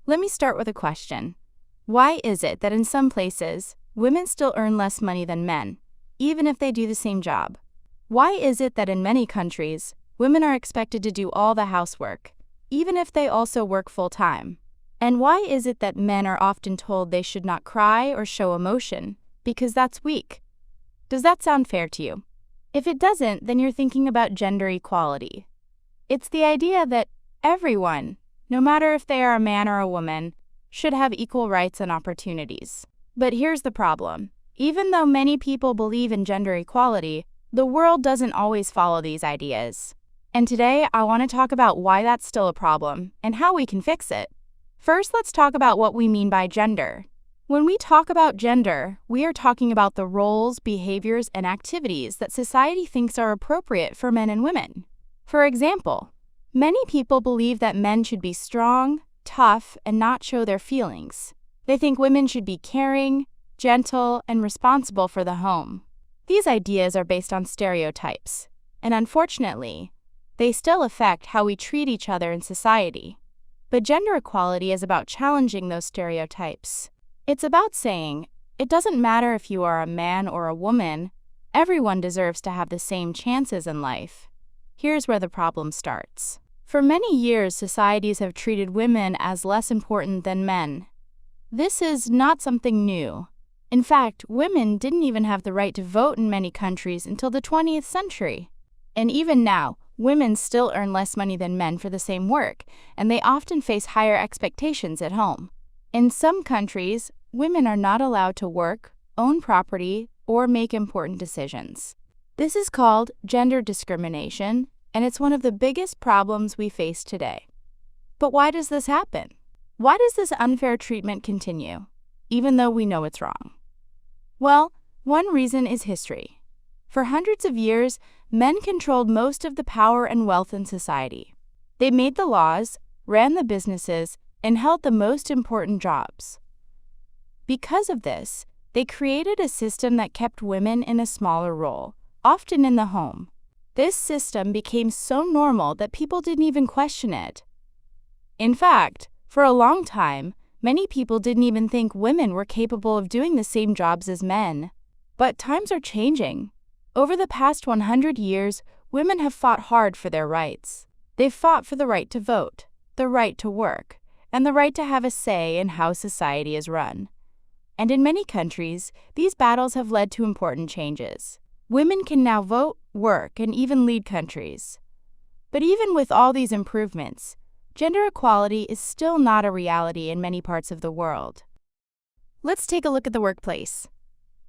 Let me start with a question. Why is it that in some places, women still earn less money than men, even if they do the same job? Why is it that in many countries, women are expected to do all the housework, even if they also work full-time? And why is it that men are often told they should not cry or show emotion, because that's weak? Does that sound fair to you? If it doesn't, then you're thinking about gender equality. It's the idea that everyone, no matter if they are a man or a woman, should have equal rights and opportunities. But here's the problem. Even though many people believe in gender equality, the world doesn't always follow these ideas. And today, I want to talk about why that's still a problem and how we can fix it. First, let's talk about what we mean by gender. When we talk about gender, we are talking about the roles, behaviors, and activities that society thinks are appropriate for men and women. For example, many people believe that men should be strong, tough, and not show their feelings. They think women should be caring, gentle, and responsible for the home. These ideas are based on stereotypes, and unfortunately, they still affect how we treat each other in society. But gender equality is about challenging those stereotypes. It's about saying, it doesn't matter if you are a man or a woman, everyone deserves to have the same chances in life. Here's where the problem starts. For many years, societies have treated women as less important than men. This is not something new. In fact, women didn't even have the right to vote in many countries until the 20th century. And even now, women still earn less money than men for the same work, and they often face higher expectations at home. In some countries, women are not allowed to work, own property, or make important decisions. This is called gender discrimination, and it's one of the biggest problems we face today. But why does this happen? Why does this unfair treatment continue, even though we know it's wrong? Well, one reason is history. For hundreds of years, men controlled most of the power and wealth in society. They made the laws, ran the businesses, and held the most important jobs. Because of this, they created a system that kept women in a smaller role, often in the home. This system became so normal that people didn't even question it. In fact, for a long time, many people didn't even think women were capable of doing the same jobs as men. But times are changing. Over the past 100 years, women have fought hard for their rights. They've fought for the right to vote, the right to work, and the right to have a say in how society is run. And in many countries, these battles have led to important changes. Women can now vote, work, and even lead countries. But even with all these improvements, gender equality is still not a reality in many parts of the world. Let's take a look at the workplace.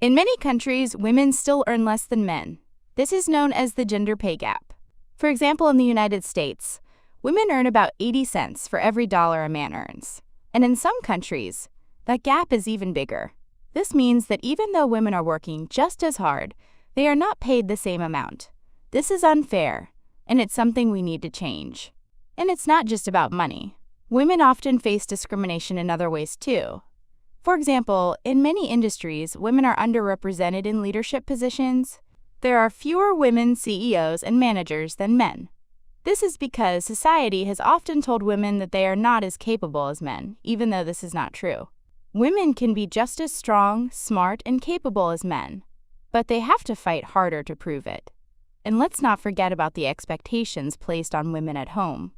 In many countries, women still earn less than men. This is known as the gender pay gap. For example, in the United States, women earn about 80 cents for every dollar a man earns. And in some countries, that gap is even bigger. This means that even though women are working just as hard, they are not paid the same amount. This is unfair, and it's something we need to change. And it's not just about money. Women often face discrimination in other ways too. For example, in many industries, women are underrepresented in leadership positions. There are fewer women CEOs and managers than men. This is because society has often told women that they are not as capable as men, even though this is not true. Women can be just as strong, smart, and capable as men, but they have to fight harder to prove it. And let's not forget about the expectations placed on women at home.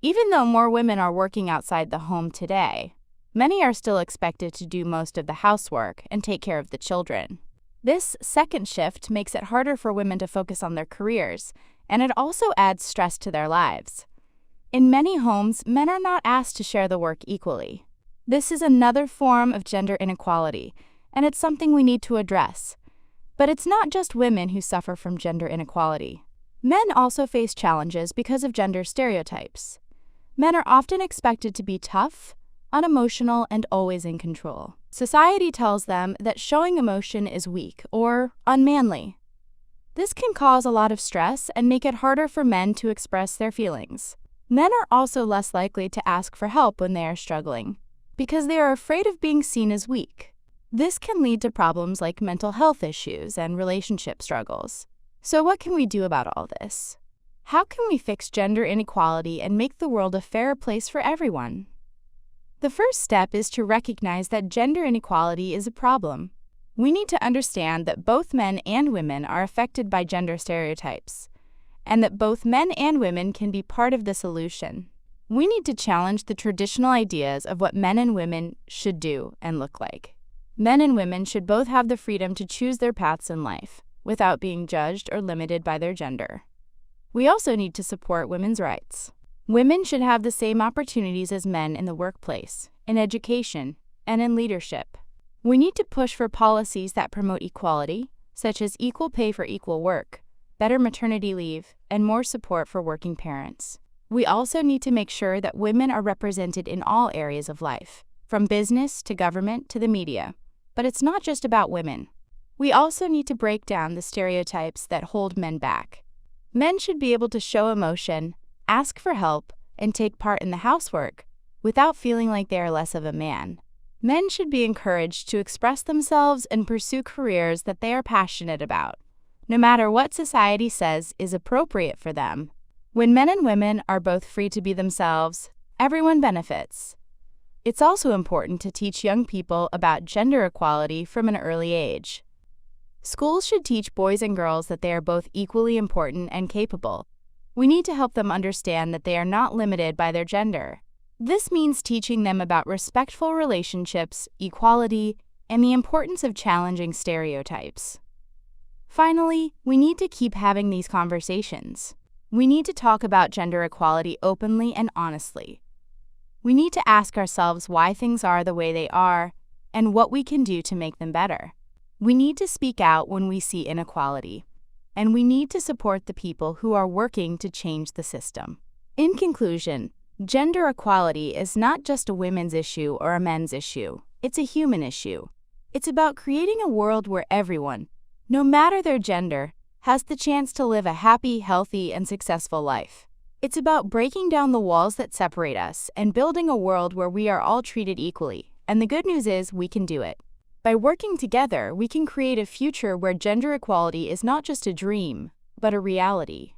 Even though more women are working outside the home today, many are still expected to do most of the housework and take care of the children. This second shift makes it harder for women to focus on their careers, and it also adds stress to their lives. In many homes, men are not asked to share the work equally. This is another form of gender inequality, and it's something we need to address. But it's not just women who suffer from gender inequality. Men also face challenges because of gender stereotypes. Men are often expected to be tough, unemotional, and always in control. Society tells them that showing emotion is weak or unmanly. This can cause a lot of stress and make it harder for men to express their feelings. Men are also less likely to ask for help when they are struggling, because they are afraid of being seen as weak. This can lead to problems like mental health issues and relationship struggles. So what can we do about all this? How can we fix gender inequality and make the world a fairer place for everyone? The first step is to recognize that gender inequality is a problem. We need to understand that both men and women are affected by gender stereotypes, and that both men and women can be part of the solution. We need to challenge the traditional ideas of what men and women should do and look like. Men and women should both have the freedom to choose their paths in life, without being judged or limited by their gender. We also need to support women's rights. Women should have the same opportunities as men in the workplace, in education, and in leadership. We need to push for policies that promote equality, such as equal pay for equal work, better maternity leave, and more support for working parents. We also need to make sure that women are represented in all areas of life, from business to government to the media. But it's not just about women. We also need to break down the stereotypes that hold men back. Men should be able to show emotion, ask for help, and take part in the housework without feeling like they are less of a man. Men should be encouraged to express themselves and pursue careers that they are passionate about, no matter what society says is appropriate for them. When men and women are both free to be themselves, everyone benefits. It's also important to teach young people about gender equality from an early age. Schools should teach boys and girls that they are both equally important and capable. We need to help them understand that they are not limited by their gender. This means teaching them about respectful relationships, equality, and the importance of challenging stereotypes. Finally, we need to keep having these conversations. We need to talk about gender equality openly and honestly. We need to ask ourselves why things are the way they are and what we can do to make them better. We need to speak out when we see inequality, and we need to support the people who are working to change the system. In conclusion, gender equality is not just a women's issue or a men's issue. It's a human issue. It's about creating a world where everyone, no matter their gender, has the chance to live a happy, healthy, and successful life. It's about breaking down the walls that separate us and building a world where we are all treated equally. And the good news is we can do it. By working together, we can create a future where gender equality is not just a dream, but a reality.